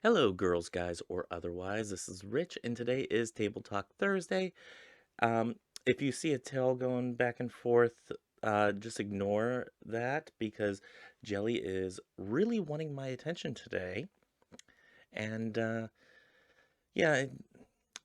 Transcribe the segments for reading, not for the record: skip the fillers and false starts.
Hello, girls, guys, or otherwise. This is Rich, and today is Table Talk Thursday. Um, if you see a tail going back and forth, just ignore that because Jelly is really wanting my attention today. And yeah,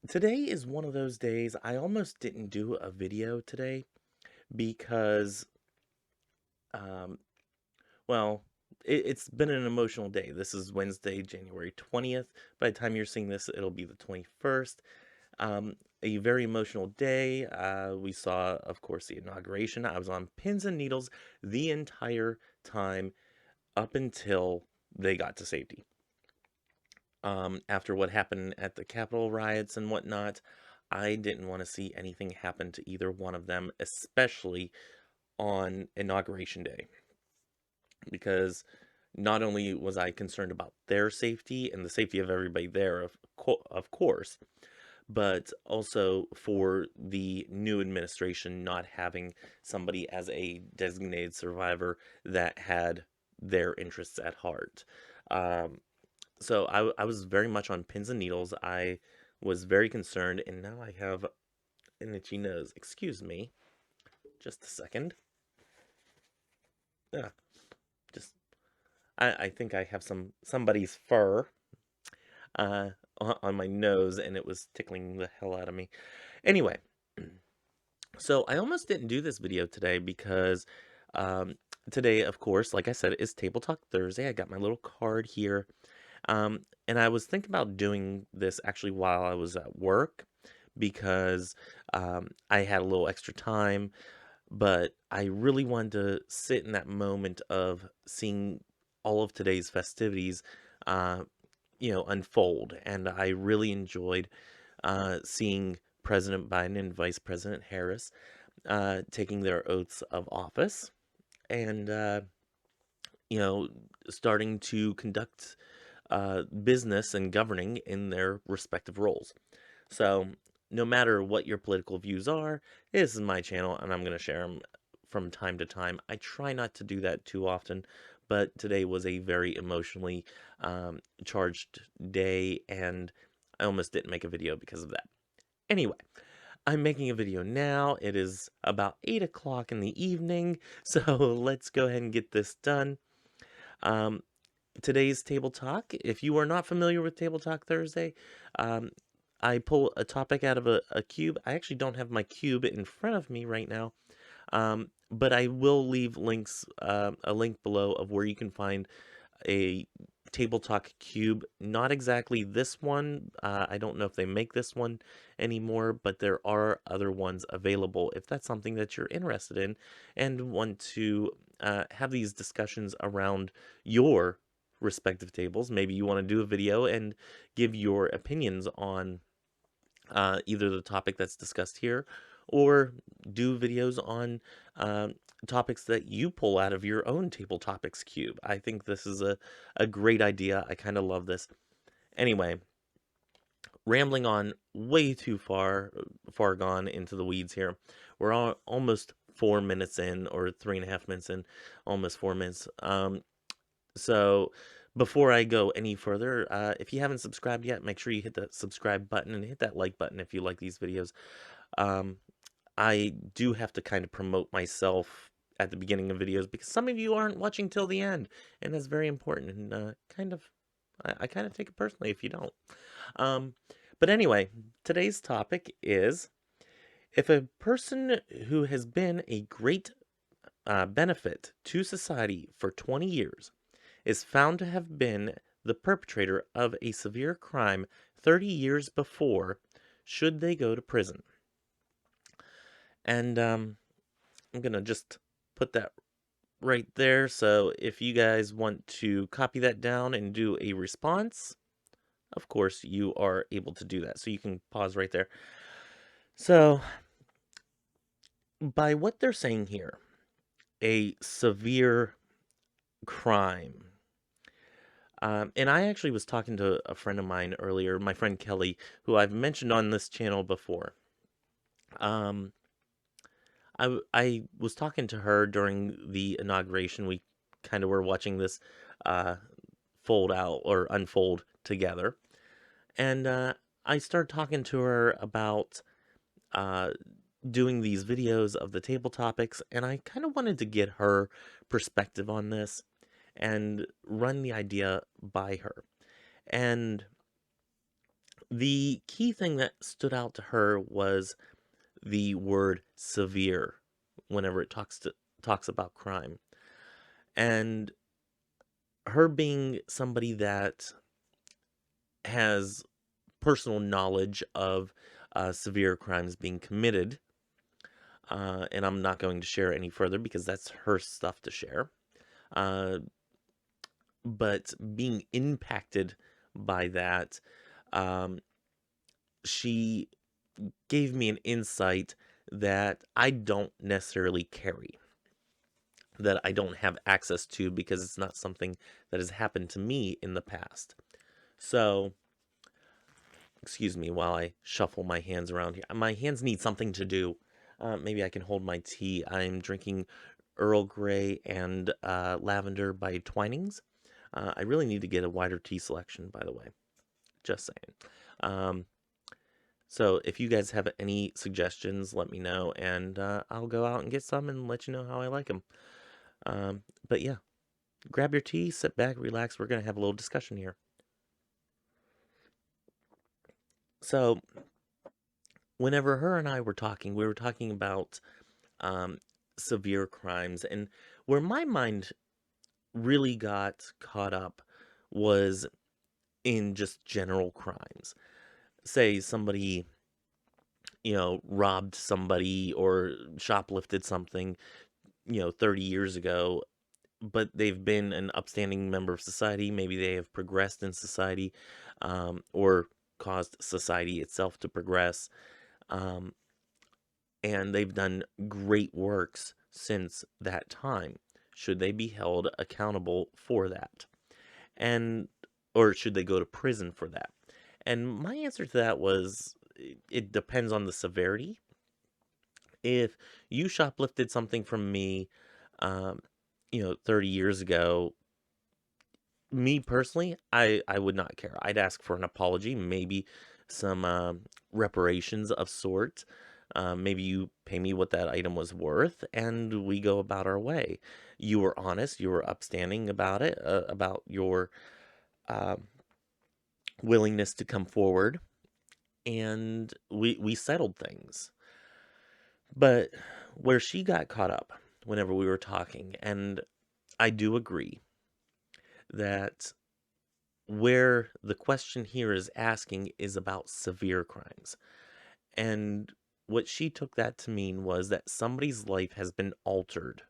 today is one of those days. I almost didn't do a video today because, um, well, it's been an emotional day. This is Wednesday, January 20th. By the time you're seeing this, it'll be the 21st. A very emotional day. We saw, of course, the inauguration. I was on pins and needles the entire time up until they got to safety. After what happened at the Capitol riots and whatnot, I didn't want to see anything happen to either one of them, especially on Inauguration Day, because not only was I concerned about their safety and the safety of everybody there, of course, but also for the new administration not having somebody as a designated survivor that had their interests at heart. Um, so I was very much on pins and needles. I was very concerned, and now I have an itchy nose. Excuse me, just a second. Yeah, just I think I have somebody's fur uh, on my nose, and it was tickling the hell out of me. Anyway, so I almost didn't do this video today because um, today, of course, like I said, is Table Talk Thursday. I got my little card here. And I was thinking about doing this actually while I was at work because I had a little extra time, but I really wanted to sit in that moment of seeing all of today's festivities, uh, unfold. And I really enjoyed seeing President Biden and Vice President Harris taking their oaths of office and, you know, starting to conduct business and governing in their respective roles. So, no matter what your political views are, this is my channel and I'm going to share them from time to time. I try not to do that too often, but today was a very emotionally charged day and I almost didn't make a video because of that. Anyway, I'm making a video now. It is about 8 o'clock in the evening, so let's go ahead and get this done. Um, Today's Table Talk, if you are not familiar with Table Talk Thursday, um, I pull a topic out of a cube. I actually don't have my cube in front of me right now, but I will leave a link below of where you can find a Table Talk cube. Not exactly this one. I don't know if they make this one anymore, but there are other ones available if that's something that you're interested in and want to have these discussions around your respective tables. Maybe you want to do a video and give your opinions on either the topic that's discussed here or do videos on topics that you pull out of your own table topics cube. I think this is a great idea. I kind of love this. Anyway, rambling on way too far gone into the weeds here. We're almost 4 minutes in, or 3.5 minutes in, almost 4 minutes. So before I go any further, if you haven't subscribed yet, make sure you hit the subscribe button and hit that like button if you like these videos. Um, I do have to kind of promote myself at the beginning of videos because some of you aren't watching till the end, and that's very important. And I kind of take it personally if you don't. Um, but anyway, today's topic is if a person who has been a great benefit to society for 20 years is found to have been the perpetrator of a severe crime 30 years before, should they go to prison? And I'm going to just put that right there. So if you guys want to copy that down and do a response, of course, you are able to do that. So you can pause right there. So, by what they're saying here, a severe crime. And I actually was talking to a friend of mine earlier, my friend Kelly, who I've mentioned on this channel before. Um, I was talking to her during the inauguration. We kind of were watching this uh, fold out or unfold together. And I started talking to her about uh, doing these videos of the table topics, and I kind of wanted to get her perspective on this and run the idea by her. And the key thing that stood out to her was the word severe whenever it talks about crime. And her being somebody that has personal knowledge of severe crimes being committed, and I'm not going to share any further because that's her stuff to share. Uh, but being impacted by that, um, she gave me an insight that I don't necessarily carry, that I don't have access to because it's not something that has happened to me in the past. So, excuse me while I shuffle my hands around here. My hands need something to do. Maybe I can hold my tea. I'm drinking Earl Grey and Lavender by Twinings. I really need to get a wider tea selection, by the way. Just saying. Um, so if you guys have any suggestions, let me know, and I'll go out and get some and let you know how I like them. But yeah, grab your tea, sit back, relax. We're going to have a little discussion here. So whenever her and I were talking, we were talking about um, severe crimes, and where my mind really got caught up was in just general crimes. Say somebody, robbed somebody or shoplifted something, 30 years ago, but they've been an upstanding member of society. Maybe they have progressed in society, or caused society itself to progress. Um, and they've done great works since that time. Should they be held accountable for that? And or should they go to prison for that? And my answer to that was it depends on the severity. If you shoplifted something from me, um, 30 years ago, me personally, I would not care. I'd ask for an apology, maybe some reparations of sort. Maybe you pay me what that item was worth, and we go about our way. You were honest, you were upstanding about it, about your uh, willingness to come forward, and we settled things. But where she got caught up whenever we were talking, and I do agree that where the question here is asking is about severe crimes. And what she took that to mean was that somebody's life has been altered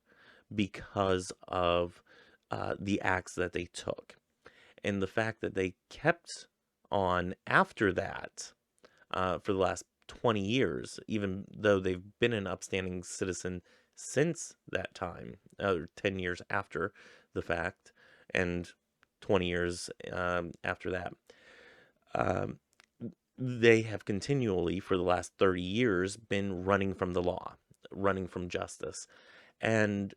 because of the acts that they took. And the fact that they kept on after that for the last 20 years, even though they've been an upstanding citizen since that time, 10 years after the fact, and 20 years after that. Um, they have continually, for the last 30 years, been running from the law, running from justice. And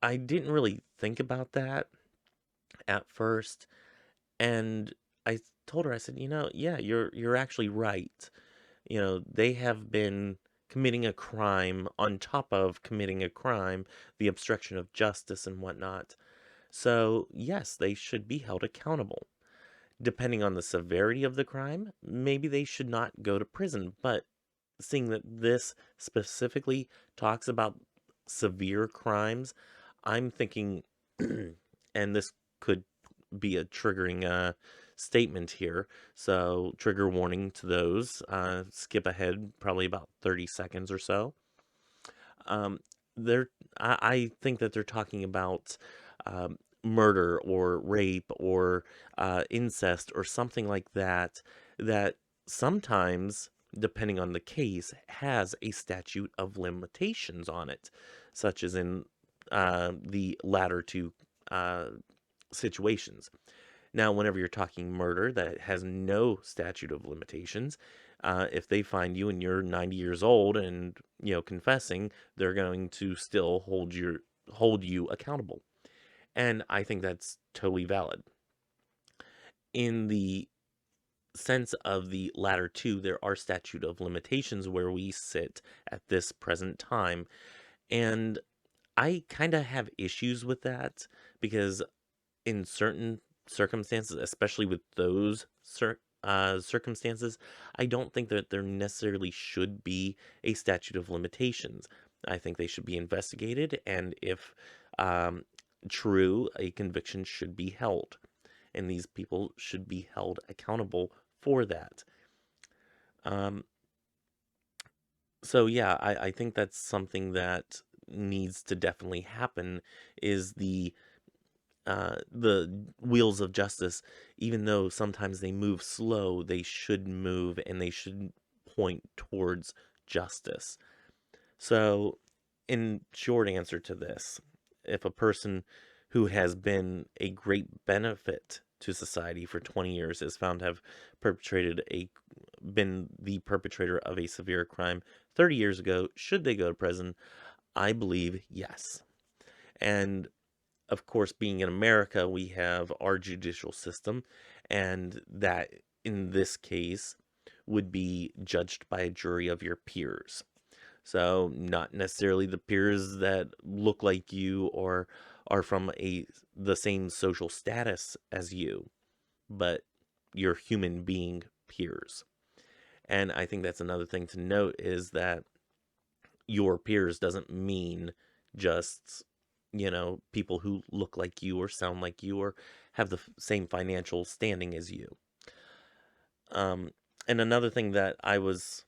I didn't really think about that at first. And I told her, I said, yeah, you're actually right. They have been committing a crime on top of committing a crime, the obstruction of justice and whatnot. So, yes, they should be held accountable. Depending on the severity of the crime, maybe they should not go to prison. But seeing that this specifically talks about severe crimes, I'm thinking, and this could be a triggering statement here. So, trigger warning to those. Skip ahead probably about 30 seconds or so. Um, I think that they're talking about murder or rape or incest or something like that, that sometimes, depending on the case, has a statute of limitations on it, such as in the latter two uh, situations. Now, whenever you're talking murder that has no statute of limitations, if they find you and you're 90 years old and confessing, they're going to still hold you accountable. And I think that's totally valid. In the sense of the latter two, there are statute of limitations where we sit at this present time. And I kind of have issues with that because in certain circumstances, especially with those circumstances, I don't think that there necessarily should be a statute of limitations. I think they should be investigated, and if um, true, a conviction should be held, and these people should be held accountable for that. Um, so yeah, I think that's something that needs to definitely happen is the wheels of justice, even though sometimes they move slow, they should move and they should point towards justice. So, in short answer to this, if a person who has been a great benefit to society for 20 years is found to have been the perpetrator of a severe crime 30 years ago, should they go to prison? I believe yes. And of course, being in America, we have our judicial system, and that in this case would be judged by a jury of your peers. So, not necessarily the peers that look like you or are from the same social status as you, but your human being peers. And I think that's another thing to note is that your peers doesn't mean just, people who look like you or sound like you or have the same financial standing as you. Um, and another thing that I was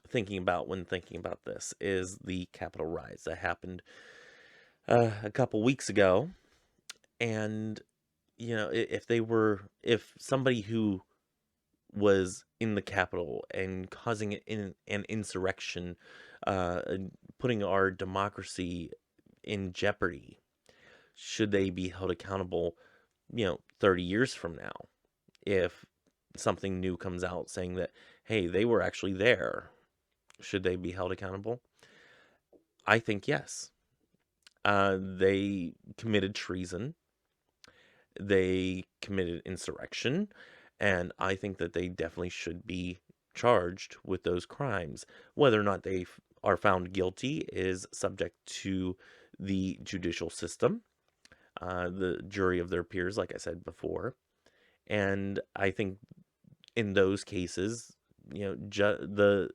thinking about when thinking about this is the Capitol riots that happened a couple weeks ago. And, if somebody who was in the Capitol and causing an insurrection, and putting our democracy in jeopardy, should they be held accountable, 30 years from now? If something new comes out saying that, hey, they were actually there, should they be held accountable? I think yes. They committed treason, they committed insurrection, and I think that they definitely should be charged with those crimes. Whether or not they are found guilty is subject to the judicial system, the jury of their peers, like I said before. And I think in those cases, the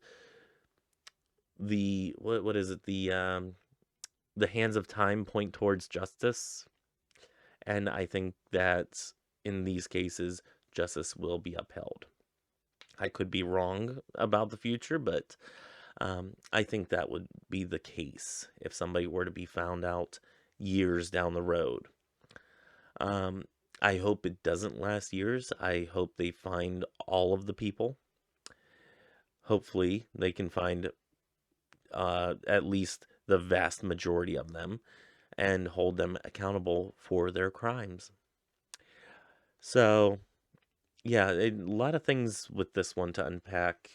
what is it, the hands of time point towards justice, and I think that in these cases justice will be upheld. I could be wrong about the future, but I think that would be the case if somebody were to be found out years down the road. Um, I hope it doesn't last years. I hope they find all of the people. Hopefully, they can find at least the vast majority of them and hold them accountable for their crimes. So, yeah, a lot of things with this one to unpack,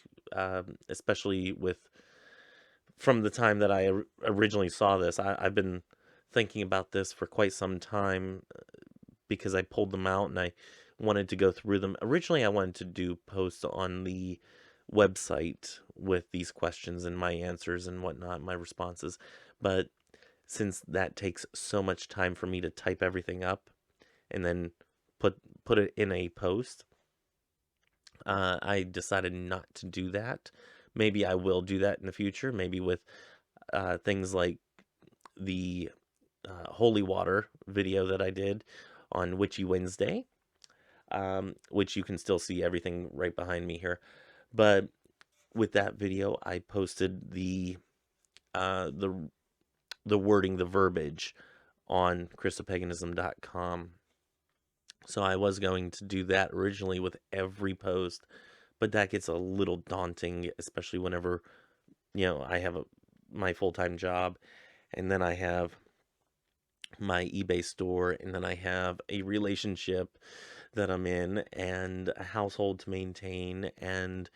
especially from the time that I originally saw this. I've been thinking about this for quite some time because I pulled them out and I wanted to go through them. Originally, I wanted to do posts on the website with these questions and my answers and whatnot, my responses. But since that takes so much time for me to type everything up and then put it in a post, I decided not to do that. Maybe I will do that in the future, maybe with things like the holy water video that I did on Witchy Wednesday, which you can still see everything right behind me here. But with that video, I posted uh, the the wording, the verbiage on Christo-Paganism.com. So I was going to do that originally with every post, but that gets a little daunting, especially whenever, I have my full-time job, and then I have my eBay store, and then I have a relationship that I'm in, and a household to maintain, and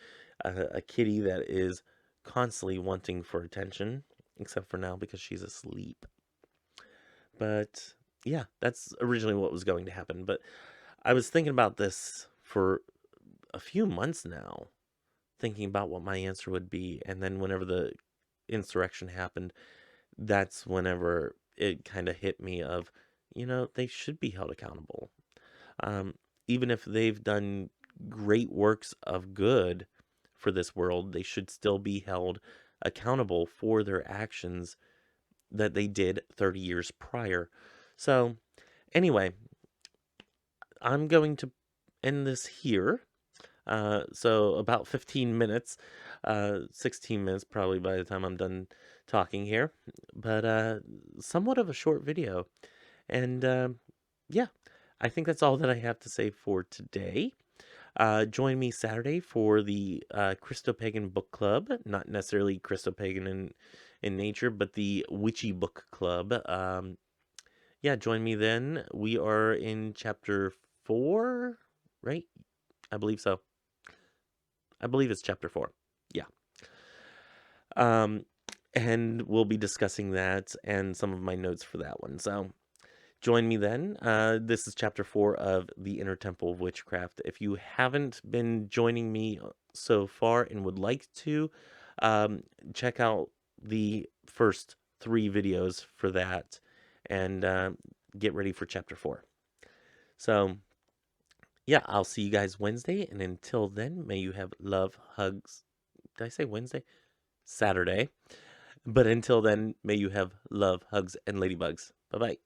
a kitty that is constantly wanting for attention, except for now because she's asleep. But yeah, that's originally what was going to happen. But I was thinking about this for a few months now, thinking about what my answer would be. And then whenever the insurrection happened, that's whenever it kind of hit me of, they should be held accountable. Um, Even if they've done great works of good for this world, they should still be held accountable for their actions that they did 30 years prior. So, anyway, I'm going to end this here. So about 15 minutes, 16 minutes probably by the time I'm done talking here, but somewhat of a short video. And yeah, I think that's all that I have to say for today. Join me Saturday for the Christo-Pagan book club, not necessarily Christo-Pagan in nature, but the Witchy Book Club. Yeah, join me then. We are in chapter 4, right? I believe so. I believe it's chapter 4. Yeah. Um, and we'll be discussing that and some of my notes for that one. So join me then. This is chapter 4 of The Inner Temple of Witchcraft. If you haven't been joining me so far and would like to, um, check out the first 3 videos for that and get ready for chapter 4. So, yeah, I'll see you guys Wednesday. And until then, may you have love, hugs. Did I say Wednesday? Saturday. But until then, may you have love, hugs, and ladybugs. Bye bye.